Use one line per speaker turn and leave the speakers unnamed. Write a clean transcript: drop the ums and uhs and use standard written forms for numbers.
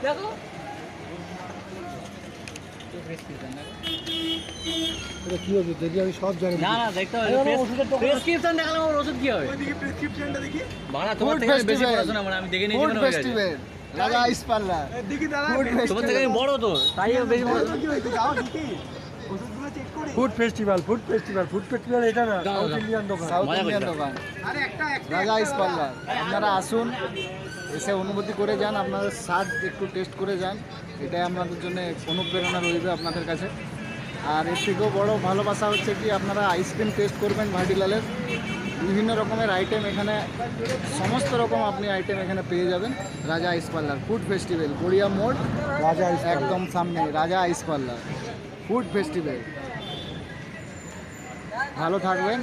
দেখো
এটা কি হবে দেখি, আমি সব জানি।
না না দেখতে হবে প্রেসক্রিপশন দেখালাম ওর ওষুধ কি হবে
ওইদিকে প্রেসক্রিপশনটা দেখি।
বাড়া তোমার থেকে আমি বেশি পড়াশোনা মানে আমি দেখে নিয়েছি
ফুড
মনে হয়ে গেছে
ফেস্টিভ্যাল রাজা আইস পার্লার।
দেখি দাদা
তোমার থেকে আমি বড় তো তাই আমি বেশি পড়াশোনা
কি হয়েছে যাও দেখি ওষুধগুলো চেক করি।
ফুড ফেস্টিভ্যাল এটা না,
দাও,
সাউথ
দাও।
ইন্ডিয়ান দোকান।
মজা
সাউথ
করছি।
ইন্ডিয়ান দোকান
আরে একটা
রাজা আইস পার্লার। আপনারা আসুন, এসে অনুভূতি করে যান, আপনাদের স্বাদ একটু টেস্ট করে যান। এটাই আপনাদের জন্য অনুপ্রেরণা রইবে আপনাদের কাছে। আর এর থেকেও বড় ভালোবাসা হচ্ছে কি, আপনারা আইসক্রিম টেস্ট করবেন ভাটিলালের। বিভিন্ন রকমের আইটেম এখানে, সমস্ত রকম আপনি আইটেম এখানে পেয়ে যাবেন। রাজা আইস পার্লার ফুড ফেস্টিভ্যাল, গড়িয়া মোড়, রাজা আইস একদম সামনে রাজা আইস পার্লার ফুড ফেস্টিভ্যাল। ভালো থাকবেন।